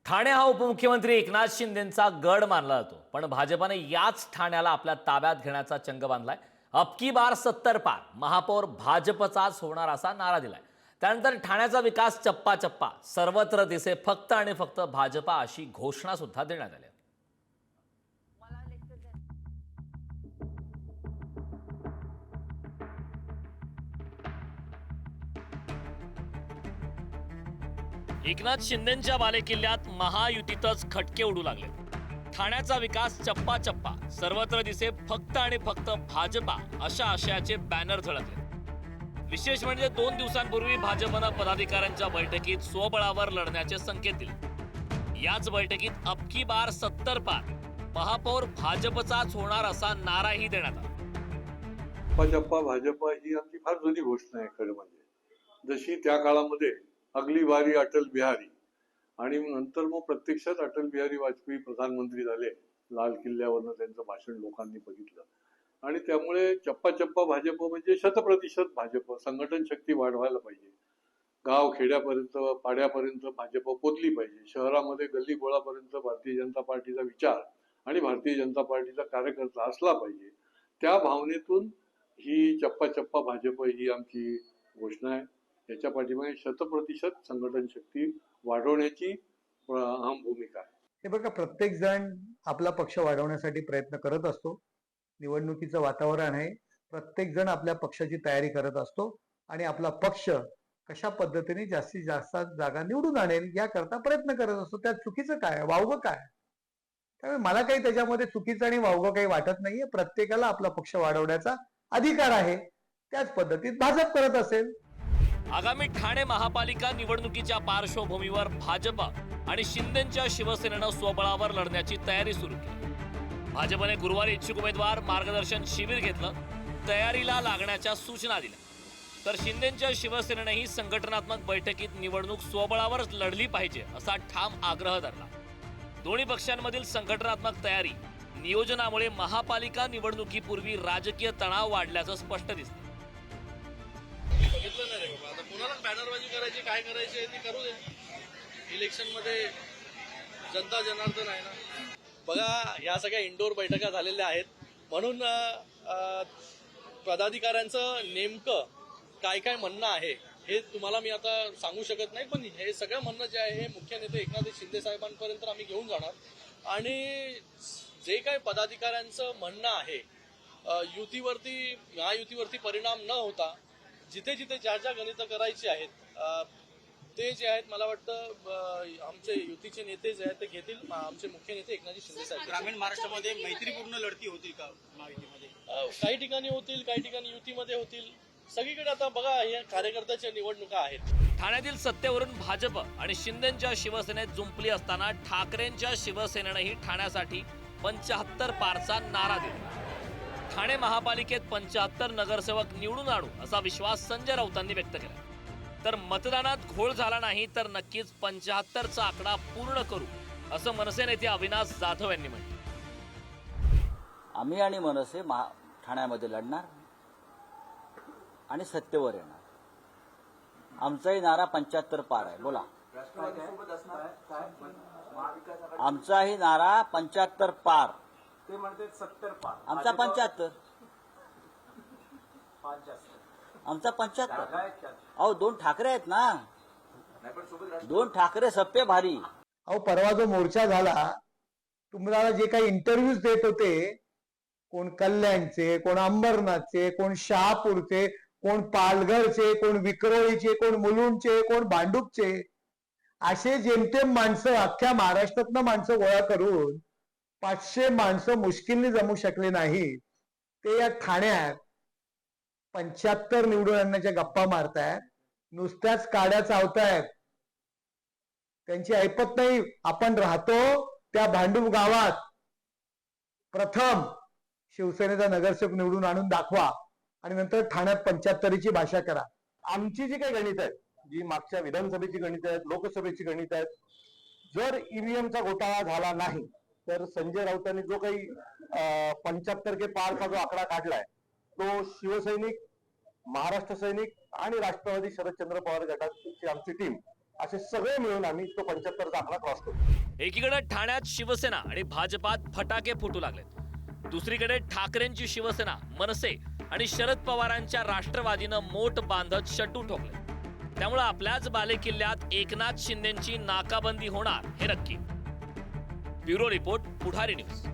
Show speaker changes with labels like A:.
A: ठाणे हा उपमुख्यमंत्री एकनाथ शिंदेचा गड मानला जातो, पण भाजपाने याच ठाण्याला आपल्या ताब्यात घेण्याचा चंग बांधलाय। अब की बार 70 पार, महापौर भाजपचाच होणार असा नारा दिलाय। त्यानंतर ठाण्याचा विकास चप्पा चप्पा, सर्वत्र दिसे फक्त आणि फक्त भाजपा अशी घोषणा सुद्धा देण्यात आली। एकनाथ शिंदेच्या बालेकिल्ल्यात महायुतीतच खटके उडू लागले। ठाण्याचा विकास चप्पा चप्पा, सर्वत्र दिसे फक्त आणि फक्त भाजपा अशा आशयाचे बॅनर झळकले। विशेष म्हणजे 2 दिवसांपूर्वी भाजपनं पदाधिकाऱ्यांच्या बैठकीत स्वबळावर लढण्याचे संकेत दिले। याच बैठकीत अब की बार 70 पार, महापौर भाजपचाच होणार असा नाराही देण्यात आला।
B: भाजपा भाजपा ही आमची फार जुनी घोषणा आहे। खरं म्हणजे जशी त्या काळामध्ये अगली बारी अटल बिहारी आणि नंतर मग प्रत्यक्षात अटल बिहारी वाजपेयी प्रधानमंत्री झाले, लाल किल्ल्यावरनं त्यांचं भाषण लोकांनी बघितलं आणि त्यामुळे चप्पा चप्पा भाजप म्हणजे 100% भाजप, संघटन शक्ती वाढवायला पाहिजे। गाव खेड्यापर्यंत पाड्यापर्यंत भाजप पोचली पाहिजे, शहरामध्ये गल्ली बोळापर्यंत भारतीय जनता पार्टीचा विचार आणि भारतीय जनता पार्टीचा कार्यकर्ता असला पाहिजे। त्या भावनेतून ही चप्पा चप्पा भाजप ही आमची घोषणा आहे। याच्या पाठीमागे 100% संघटन शक्ती वाढवण्याची अहम भूमिका आहे।
C: हे बघा, प्रत्येक जण आपला पक्ष वाढवण्यासाठी प्रयत्न करत असतो। निवडणुकीचं वातावरण आहे, प्रत्येक जण आपल्या पक्षाची तयारी करत असतो आणि आपला पक्ष कशा पद्धतीने जास्तीत जास्त जागा निवडून आणेल याकरता प्रयत्न करत असतो। त्यात चुकीचं काय, वावगं काय? त्यामुळे मला काही त्याच्यामध्ये चुकीचं आणि वावगं काही वाटत नाहीये। प्रत्येकाला आपला पक्ष वाढवण्याचा अधिकार आहे, त्याच पद्धतीत भाजप करत असेल।
A: आगामी ठाणे महापालिका निवडणुकीच्या पार्श्वभूमीवर भाजप आणि शिंदेच्या शिवसेनेनं स्वबळावर लढण्याची तयारी सुरू केली। भाजपने गुरुवारी इच्छुक उमेदवार मार्गदर्शन शिबिर घेतलं, तयारीला लागण्याच्या सूचना दिल्या। तर शिंदेच्या शिवसेनेनेही संघटनात्मक बैठकीत निवडणूक स्वबळावर लढली पाहिजे असा ठाम आग्रह धरला। दोन्ही पक्षांमधील संघटनात्मक तयारी नियोजनामुळे महापालिका निवडणुकीपूर्वी राजकीय तणाव वाढल्याचं स्पष्ट दिसतं।
D: बघितलं नाही रे बाबा, आता कुणाला बॅनरबाजी करायची, काय करायची ती करू दे। इलेक्शन मध्ये जनता जनार्दन आहे ना। बघा, या सगळ्या इंडोर बैठका झालेल्या आहेत, म्हणून पदाधिकाऱ्यांचं नेमकं काय काय म्हणणं आहे हे तुम्हाला मी आता सांगू शकत नाही। पण हे सगळं म्हणणं जे आहे हे मुख्य नेते एकनाथ शिंदे साहेबांपर्यंत आम्ही घेऊन जाणार आणि जे काही पदाधिकाऱ्यांचं म्हणणं आहे युतीवरती महायुतीवरती परिणाम न होता जिथे जिथे ज्या ज्या गणितं करायची आहेत ते जे आहेत मला वाटतं आमचे युतीचे नेते जे आहेत ते घेतील। आमचे मुख्य नेते एकनाथ शिंदे साहेब।
E: ग्रामीण महाराष्ट्रामध्ये मैत्रीपूर्ण लढती होतील का महायुतीमध्ये?
D: काही ठिकाणी होतील, काही ठिकाणी युतीमध्ये होतील। सगळीकडे आता बघा, या कार्यकर्त्याच्या निवडणुका आहेत।
A: ठाण्यातील सत्तेवरून भाजप आणि शिंदेच्या शिवसेनेत जुंपली असताना ठाकरेंच्या शिवसेनेनंही ठाण्यासाठी 75 पारचा नारा दिला। ठाणे महापालिकेत 75 नगरसेवक निवडून आणू असा विश्वास संजय राऊतांनी व्यक्त केला। तर मतदानात घोळ झाला नाही तर नक्कीच 75चा आकडा पूर्ण करू असं मनसे नेते अविनाश जाधव यांनी म्हटलं।
F: आम्ही आणि मनसे ठाण्यामध्ये लढणार आणि सत्तेवर येणार। आमचाही नारा 75 पार आहे। बोला, आमचाही नारा 75 पार।
E: ते म्हणते 70 पार,
F: आमचा 75, आमचा 75। अहो 2 ठाकरे आहेत ना, 2 ठाकरे सप्पे भारी।
C: अहो, परवा जो मोर्चा झाला, तुम्हाला जे काही इंटरव्ह्यूज देत होते, कोण कल्याणचे, कोण अंबरनाथचे, कोण शहापूरचे, कोण पालघरचे, कोण विक्रोळीचे, कोण मुलुंडचे, कोण भांडूपचे, असे जेमतेम माणसं अख्ख्या महाराष्ट्रातनं माणसं गोळा करून 500 माणसं मुश्किलने जमू शकले नाही। ते या ठाण्यात 75 निवडून आणण्याच्या गप्पा मारतायत, नुसत्याच काड्या चावतायत। त्यांची ऐपत नाही। आपण राहतो त्या भांडूप गावात, प्रथम शिवसेनेचा नगरसेवक निवडून आणून दाखवा आणि नंतर ठाण्यात 75ची भाषा करा।
G: आमची जी काही गणित आहेत, जी मागच्या विधानसभेची गणित आहेत, लोकसभेची गणित आहेत, जर ईव्हीएमचा घोटाळा झाला नाही तर संजय राऊतांनी जो काही 75 के पारचा जो आकडा काढलाय तो शिवसैनिक, महाराष्ट्र सैनिक आणि राष्ट्रवादी शरदचंद्र पवार गटाची आमची टीम असे सगळे मिळून आम्ही तो 75चा आकडा क्रॉस करू.
A: एकीकडे ठाण्यात शिवसेना आणि भाजपात फटाके फुटू लागलेत. दुसरीकडे ठाकरेंची शिवसेना, मनसे आणि शरद पवारांच्या राष्ट्रवादीनं मोठ बांधत शट्टू ठोकले. त्यामुळे आपल्याच बालेकिल्ल्यात एकनाथ शिंदेंची नाकाबंदी होणार हे नक्की. ब्युरो रिपोर्ट, पुढारी न्यूज.